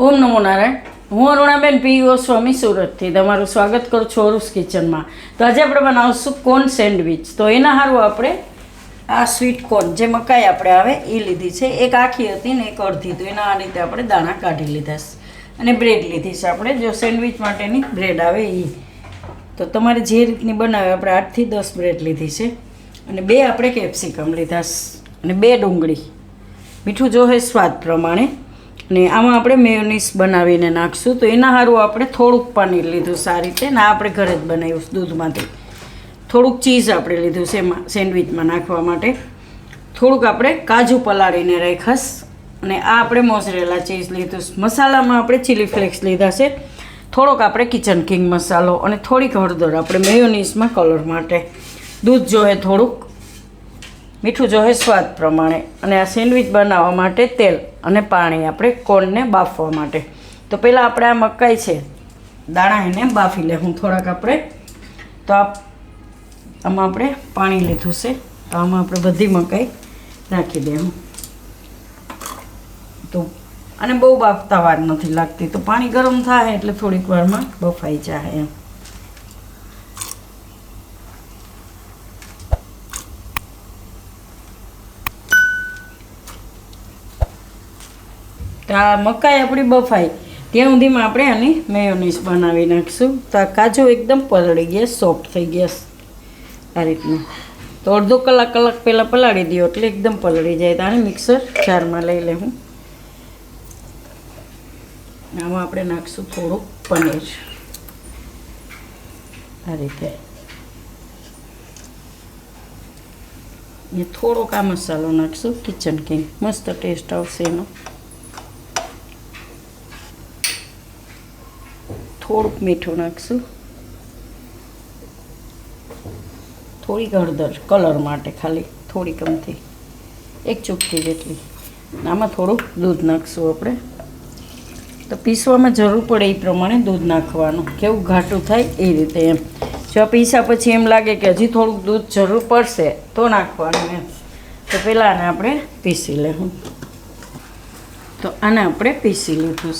ઓમ નમો નારાયણ. હું અરુણાબેન પી ગોસ્વામી સુરતથી તમારું સ્વાગત કરું છું ઓરુસ કિચનમાં. તો આજે આપણે બનાવશું કોર્ન સેન્ડવિચ. તો એના સારું આપણે આ સ્વીટ કોર્ન જે મકાઈ આપણે આવે એ લીધી છે. એક આખી હતી ને એક અડધી. તો એના આ રીતે આપણે દાણા કાઢી લીધા છે અને બ્રેડ લીધી છે આપણે, જો સેન્ડવિચ માટેની બ્રેડ આવે એ. તો તમારે જે રીતની બનાવે આપણે 8થી 10 બ્રેડ લીધી છે અને 2 આપણે કેપ્સિકમ લીધા છે અને 2 ડુંગળી. મીઠું જોહે સ્વાદ પ્રમાણે. ને આમાં આપણે મેયોનીઝ બનાવીને નાખશું. તો એના સારું આપણે થોડુંક પનીર લીધું સારી રીતે, ને આપણે ઘરે જ બનાવ્યું દૂધમાંથી. થોડુંક ચીઝ આપણે લીધું છે એમાં સેન્ડવિચમાં નાખવા માટે. થોડુંક આપણે કાજુ પલાળીને રાખ્યાસ અને આ આપણે મોઝરેલા ચીઝ લીધું. મસાલામાં આપણે ચીલી ફ્લેક્સ લીધા છે, થોડોક આપણે કિચન કિંગ મસાલો અને થોડીક હળદર આપણે મેયોનીઝમાં કલર માટે. દૂધ જોહે થોડુંક, મીઠું જોહે સ્વાદ પ્રમાણે. અને આ સેન્ડવિચ બનાવવા માટે તેલ અને પાણી આપણે કોર્નને બાફવા માટે. તો પહેલાં આપણે આ મકાઈ છે દાણા એને બાફી લેવું થોડાક આપણે. તો આમાં આપણે પાણી લીધું છે, તો આમાં આપણે બધી મકાઈ નાખી દેવું. તો અને બહુ બાફતા વાર નથી લાગતી, તો પાણી ગરમ થાય એટલે થોડીક વારમાં બફાઈ જાય એમ. તો આ મકાઈ આપણી બફાઈ ત્યાં સુધીમાં આપણે આની મેયોનીઝ બનાવી નાખીશું. તો આ કાજુ એકદમ પલળી ગયા, સોફ્ટ થઈ ગયા આ રીતનું. તો અડધો કલાક પહેલાં પલાળી દો એટલે એકદમ પલળી જાય. તો આને મિક્સર જારમાં લઈ લેવું. આમાં આપણે નાખીશું થોડુંક પનીર આ રીતે. ને થોડોક આ મસાલો નાખીશું કિચન કિંગ, મસ્ત ટેસ્ટ આવશે એનો. થોડુંક મીઠું નાખશું, થોડીક હળદર કલર માટે ખાલી થોડીક અમથી, એક ચૂટકી જેટલી. આમાં થોડુંક દૂધ નાખશું આપણે. તો પીસવામાં જરૂર પડે એ પ્રમાણે દૂધ નાખવાનું, કેવું ઘાટું થાય એ રીતે એમ. જો પીસા પછી એમ લાગે કે હજી થોડુંક દૂધ જરૂર પડશે તો નાખવાનું એમ. તો પહેલાં આને આપણે પીસી લેવું. તો આને આપણે પીસી લીધું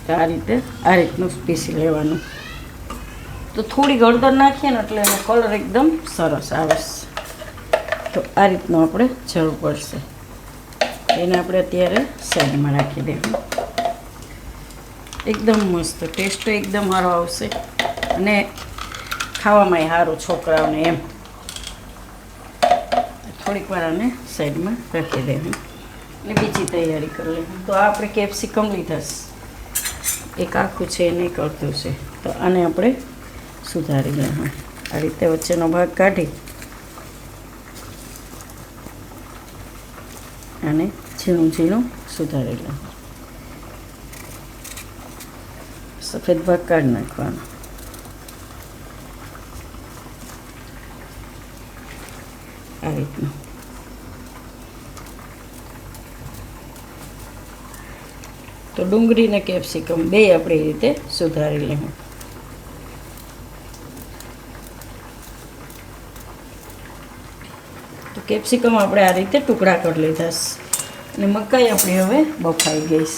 છે આ રીતે, આ રીતનું પીસી લેવાનું. તો થોડી હળદર નાખીએ ને એટલે એનો કલર એકદમ સરસ આવે. તો આ રીતનું આપણે જરૂર પડશે. એને આપણે અત્યારે સાઈડમાં રાખી દેવું. એકદમ મસ્ત ટેસ્ટ એકદમ સારો આવશે અને ખાવામાં સારું છોકરાઓને એમ. થોડીક વાર આને સાઈડમાં રાખી દેવું એટલે બીજી તૈયારી કરી લેવું. તો આ આપણે કેપ્સિકમ લીધા છે, એક આખું છે એને એક અડધું છે. તો આને આપણે સુધારી લેવું. આ રીતે વચ્ચેનો ભાગ કાઢી અને ઝીણું ઝીણું સુધારી લેવું. સફેદ ભાગ કાઢી નાખવાનો. આ રીતનું. તો ડુંગળી ને કેપ્સિકમ બે આપણે એ રીતે સુધારી લેવું. તો કેપ્સિકમ આપણે આ રીતે ટુકડા કરી લીધા છે અને મકાઈ આપણી હવે બફાઈ ગઈ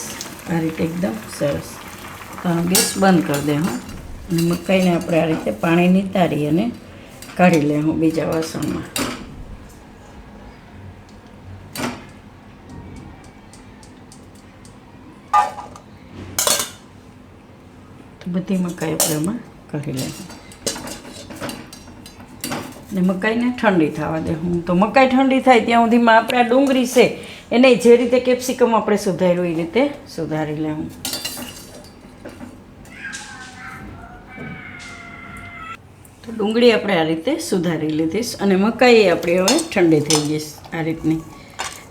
આ રીતે એકદમ સરસ. તો ગેસ બંધ કરી દેવું અને મકાઈને આપણે આ રીતે પાણી નિતારી અને કાઢી લેવું બીજા વાસણમાં. તો બધી મકાઈ આપણે એમાં કરી લેવું ને મકાઈને ઠંડી થવા દેવું. તો મકાઈ ઠંડી થાય ત્યાં સુધીમાં આપણે આ ડુંગળી છે એને જે રીતે કેપ્સિકમ આપણે સુધાર્યું એ રીતે સુધારી લેવું. તો ડુંગળી આપણે આ રીતે સુધારી લીધીશ અને મકાઈ આપણી હવે ઠંડી થઈ ગઈ આ રીતની.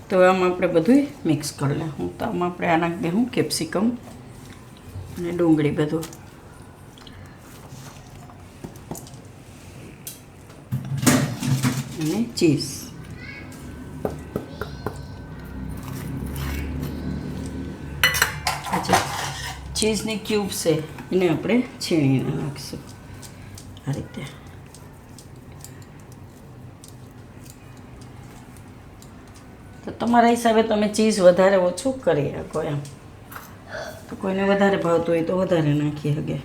તો આમાં આપણે બધું મિક્સ કરી લેવું. તો આમાં આપણે આ નાખી દેવું કેપ્સિકમ અને ડુંગળી બધું. અને ચીઝ. ચીઝની ક્યુબ છે એને આપણે છીણીને નાખીશું આ રીતે. તો તમારા હિસાબે તમે ચીઝ વધારે ઓછું કરી શકો એમ. તો કોઈને વધારે ભાવતું હોય તો વધારે નાખી શકે.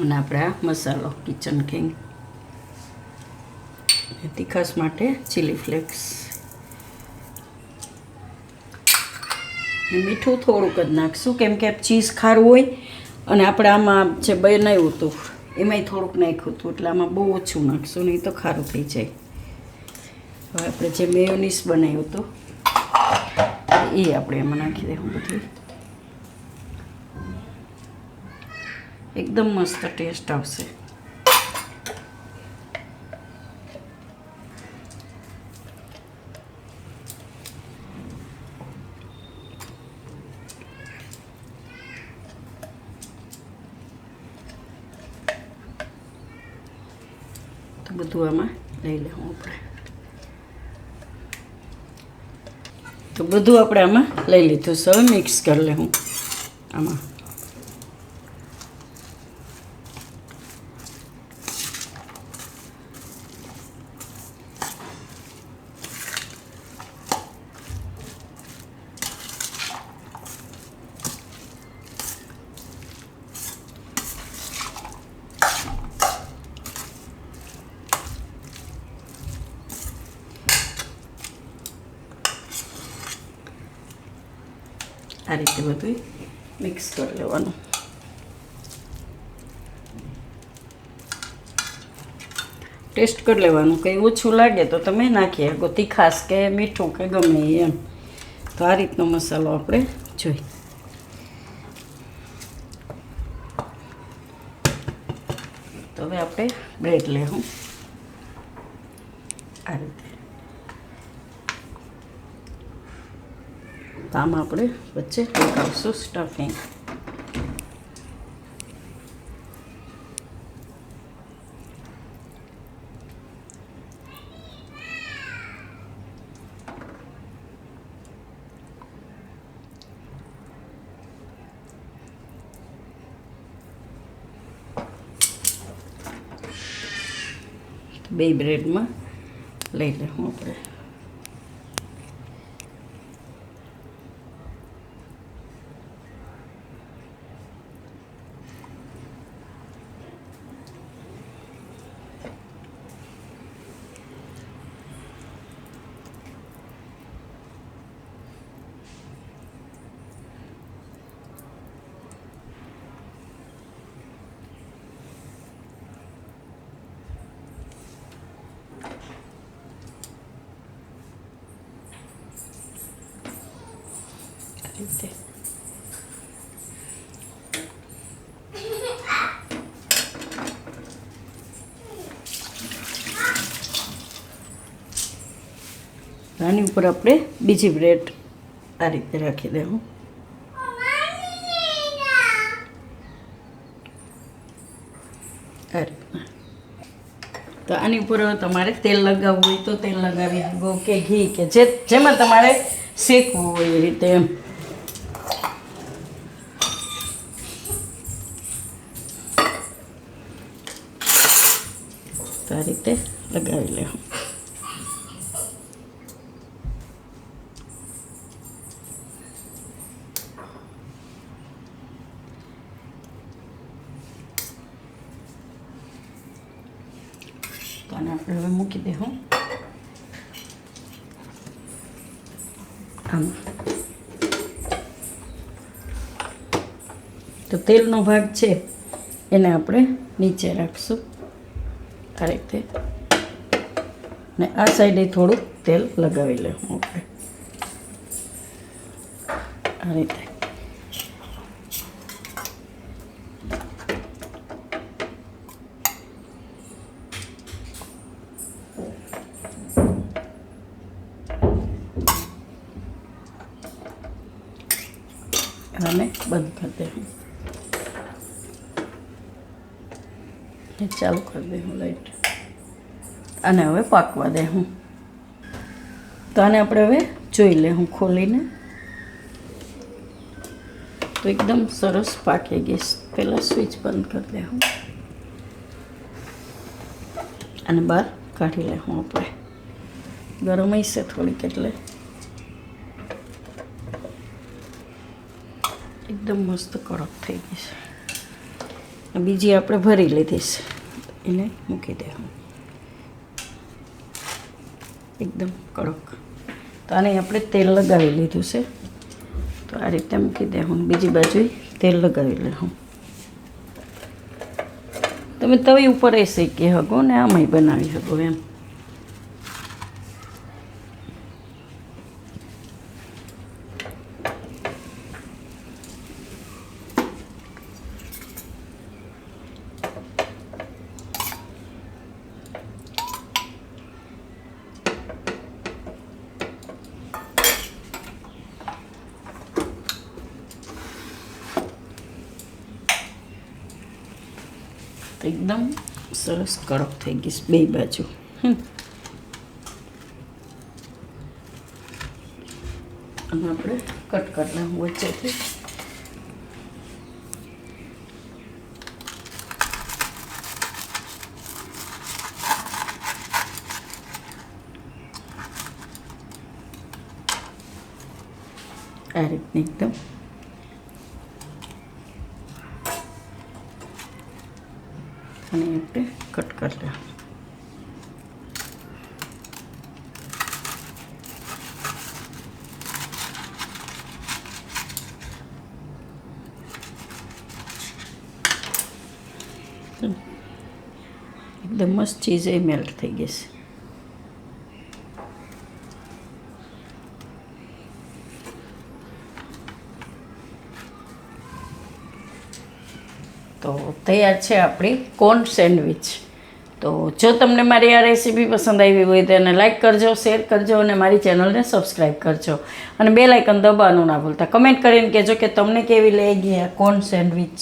અને આપણે આ મસાલો કિચન કિંગ, તીખાશ માટે ચીલી ફ્લેક્સ, મીઠું થોડુંક જ નાખશું કેમ કે ચીઝ ખારું હોય અને આપણે આમાં જે બનાવ્યું હતું એમાંય થોડુંક નાખ્યું હતું એટલે આમાં બહુ ઓછું નાખશું, નહીં તો ખારું થઈ જાય. હવે આપણે જે મેયોનીઝ બનાવ્યું હતું એ આપણે એમાં નાખી દઈશું બધું. એકદમ મસ્ત ટેસ્ટ આવશે. તો બધું આમાં લઈ લેવું આપણે. તો બધું આપણે આમાં લઈ લીધું છે. હવે મિક્સ કરી લેવું આમાં. આ રીતે બધું મિક્સ કરી લેવાનું. ટેસ્ટ કરી લેવાનું, કંઈ ઓછું લાગે તો તમે નાખી શકો, તીખાશ કે મીઠું કે ગમે એમ. તો આ રીતનો મસાલો આપણે જોઈ. તો હવે આપણે બ્રેડ લેવું આ રીતે. તો આમાં આપણે વચ્ચે લગાવશું સ્ટફિંગ. બે બ્રેડમાં લઈ લેવું આપણે. રીતે આની ઉપર આપણે બીજી બ્રેડ આ રીતે રાખી દેવું. આ રીતના. તો આની ઉપર તમારે તેલ લગાવવું હોય તો તેલ લગાવી શકો કે ઘી કે જેમાં તમારે શેકવું હોય એ રીતે એમ. તો આ રીતે લગાવી લેવું. તો આને આપણે હવે મૂકી દેવું આમાં. તો તેલનો ભાગ છે એને આપણે નીચે રાખશું આ રીતે, ને આ સાઈડે થોડુંક તેલ લગાવી લેવું આપણે આ રીતે. અને બંધ કરી દેવું. ચાલુ કરી દે હું લાઈટ. આને હવે પાકવા દે હું. તો આને આપણે હવે જોઈ લે હું ખોલીને. તો એકદમ સરસ પાકે ગેસ. પહેલાં સ્વિચ બંધ કરી દે હું અને બહાર કાઢી લે હું આપણે. ગરમ હશે થોડીક એટલે એકદમ મસ્ત કડક થઈ ગઈ છે. બીજી આપણે ભરી લીધી છે એને મૂકી દે હું એકદમ કડક. તો આને આપણે તેલ લગાવી લીધું છે તો આ રીતે મૂકી દે હું. બીજી બાજુ તેલ લગાવી લે હું. તમે તવી ઉપર એ શેકી શકો ને આમાંય બનાવી શકો એમ. એકદમ સરસ કડક થઈ ગઈ બે બાજુ. અને આપણે કટ કરી લઉં વચ્ચેથી. આ રીતની એકદમ અને આપણે કટ કરી લે. એકદમ મસ્ત ચીઝ એ મેલ્ટ થઈ ગઈ છે. તો તૈયાર છે આપણી કોર્ન સેન્ડવિચ. તો જો તમને મારી આ રેસીપી પસંદ આવી હોય તો એને લાઇક કરજો, શેર કરજો અને મારી ચેનલને સબસ્ક્રાઈબ કરજો અને બેલ આઇકન દબાવવાનું ના ભૂલતા. કમેન્ટ કરીને કહેજો કે તમને કેવી લાગી આ કોર્ન સેન્ડવિચ.